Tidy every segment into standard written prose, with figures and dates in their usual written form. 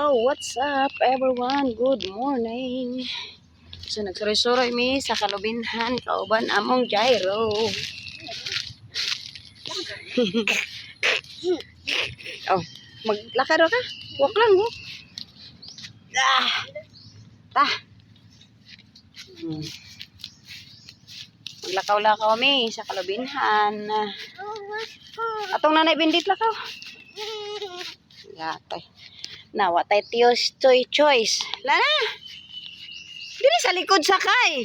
Oh, what's up everyone? Good morning. So nagsuroy-suroy mi sa kalubinhan kauban among gyro. Oh, maglakad ka? Walk lang mo. Ah. Ta. Maglakaw-lakaw mi sa kalubinhan. Atong nanay bindit lakaw. Yatay. Nawa tay tiyos choice. Lana. Dili sa likod sakay.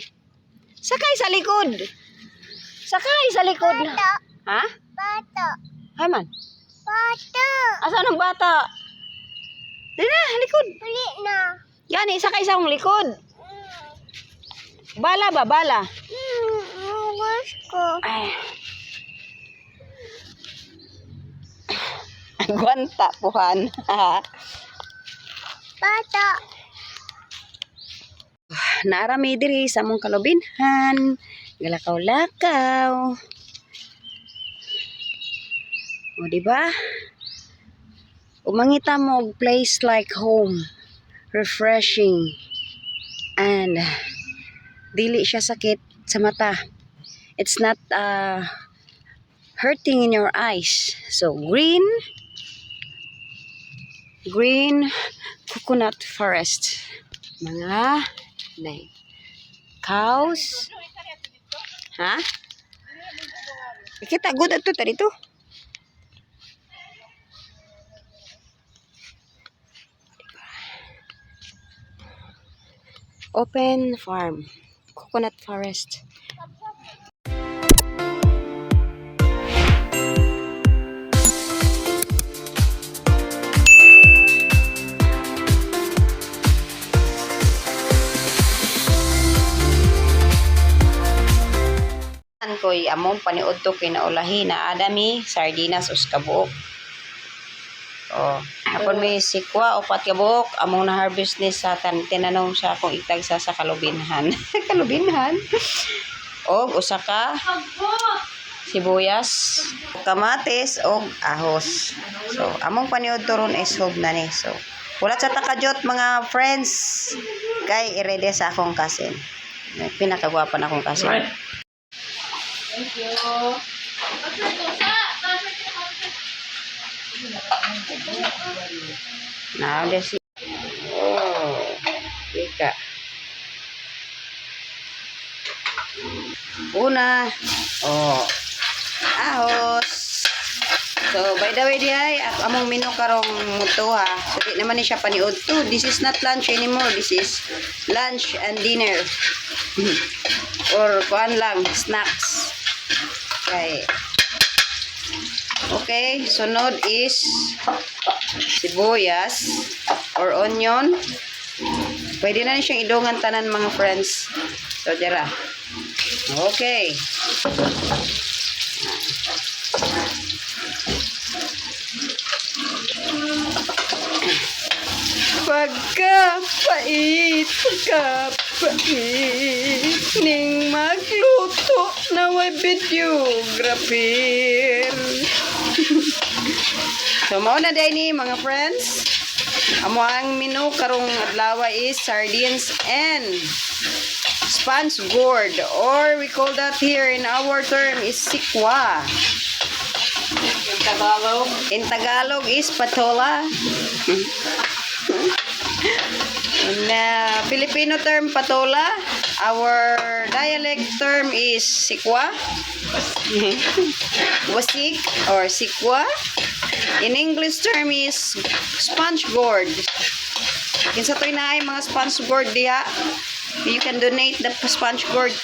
Sakay sa likod. Sakay sa likod. Ha? Bata. Hay man. Bata. Asa ng bata? Dili na, likod. Balik na. Gani, sakay sa akong likod. Bala ba? Bala? Mawas ko. Ay. Gwanta, puhan. Bata. Naarami diri sa mong kalubinhan. Galakaw-lakaw. O, diba? Umangita mo og place like home. Refreshing. And dili siya sakit sa mata. It's not hurting in your eyes. So, green coconut forest. Mga cows. Ha? Kita good ato ta dito. Open farm. Coconut forest. Koy among paniud to kinaulahi na adami sardinas us kabuok. Oh, apon may sikwa upat ka buok among na harvest ni sa tinanong siya kung itag sa kalubinhan. Kalubinhan. Og usa ka sibuyas, kamatis og ahos. So, among paniud to ron is hog na ni. So, wala sa takajot mga friends kay i-ready sa akong kasin. Pinakagwapa na akong kasin. Thank you. Now, this is... Oh, ika. Una. Oh, ahos. So, by the way, dihay, among menu karong muto ha. So, di naman ni siya paniud to. This is not lunch anymore. This is lunch and dinner. Or kuan lang, snacks. Okay, sunod is sibuyas or onion. Pwede na siyang idungan tanan mga friends. So, dira. Okay. Pagkapait ning magluto na way videographer. So, mauna day ni mga friends. Amo ang menu karong adlaw is sardines and sponge gourd, or we call that here in our term is sikwa. In Tagalog is patola. In Filipino term patola, our dialect term is sikwa. Wasik or sikwa. In English term is sponge gourd. Kinsa toy naay mga sponge gourd diha. You can donate the sponge gourd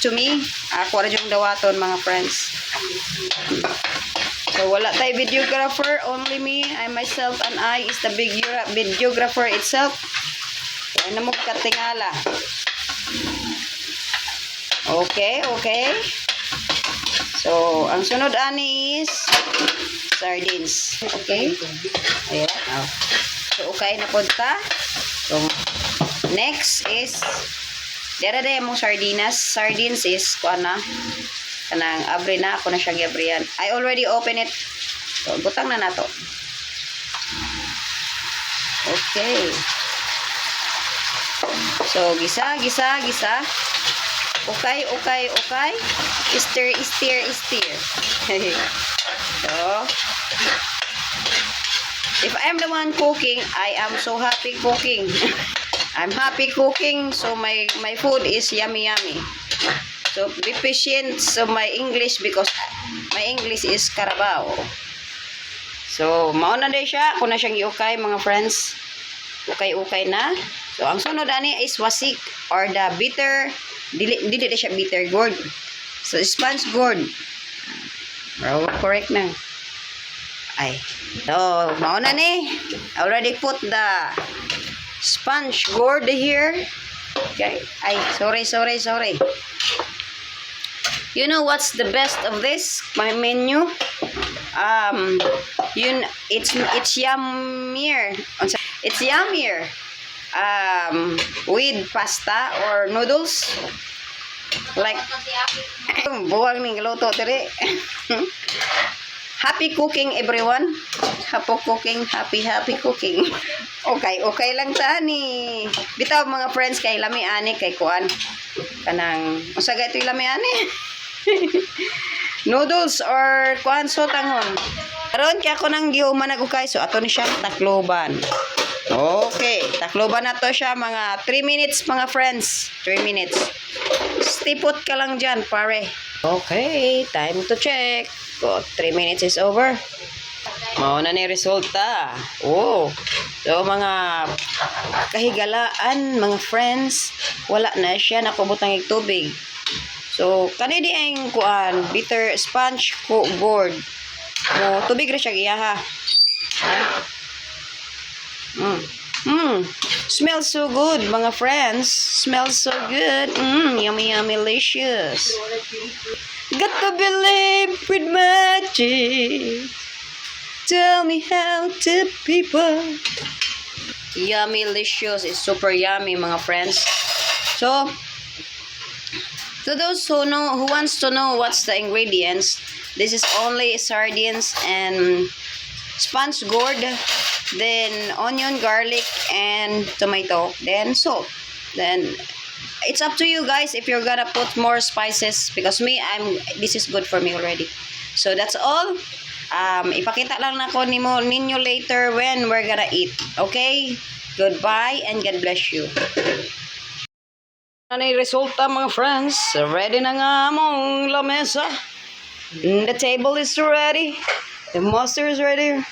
to me. Ako ra yung dawaton mga friends. So wala tay videographer, only me, I myself and I is the big videographer itself. So ano mo katingala. Okay. So ang sunod ani is sardines. Okay? Ayan. Oh. So okay na punta. So next is dere mong sardinas. Sardines is kuana kanang abre na ako na siya giabrihan. I already open it. So butang na nato. Okay. Okay. So, gisa. Okay. Stir. So, if I'm the one cooking, I am so happy cooking. I'm happy cooking, so my food is yummy. So, be patient so my English because my English is Carabao. So, mauna din siya. Kung na siyang iukay, mga friends. Ukay na. So, ang sunod ani is wasik or the bitter. Dili na siya bitter gourd. So, sponge gourd. Oh, correct na. Ay. So, mauna ni. I already put the sponge gourd here. Okay. Ay, sorry. You know what's the best of this? My menu? It's yummier. It's yummier. With pasta or noodles. Like, buwang ning luto diri. Happy cooking, everyone. Happy cooking. Okay lang ta ni. Bitaw mga friends kay lami ani kay kuan. Kanang usa gaytoy lami ani. Noodles or kuan so tangon. Karon kay ako nang gihuman nagukay so ato ni siya takloban. Okay, takloban na to siya mga 3 minutes mga friends. 3 minutes. Stipot ka lang dyan, pare. Okay, time to check. 3 minutes is over. Mauna ni resulta. Oh. So mga kahigalaan, mga friends, wala na siya nakubutang ig tubig. So kanidi ang kuan, bitter sponge gourd. Mo tubig ra siya giyaha. Smells so good, mga friends. Smells so good. Yummy, delicious. Got to believe with magic. Tell me how to people. Yummy, delicious. It's super yummy, mga friends. So, to those who wants to know what's the ingredients, this is only sardines and sponge gourd, then onion, garlic, and tomato, then salt. Then it's up to you guys if you're gonna put more spices because this is good for me already. So that's all. Ipakita lang nako ninyo later when we're gonna eat. Okay? Goodbye and God bless you. Ano yung resulta mga friends? Ready na nga among lamesa. The table is ready. The monster is ready.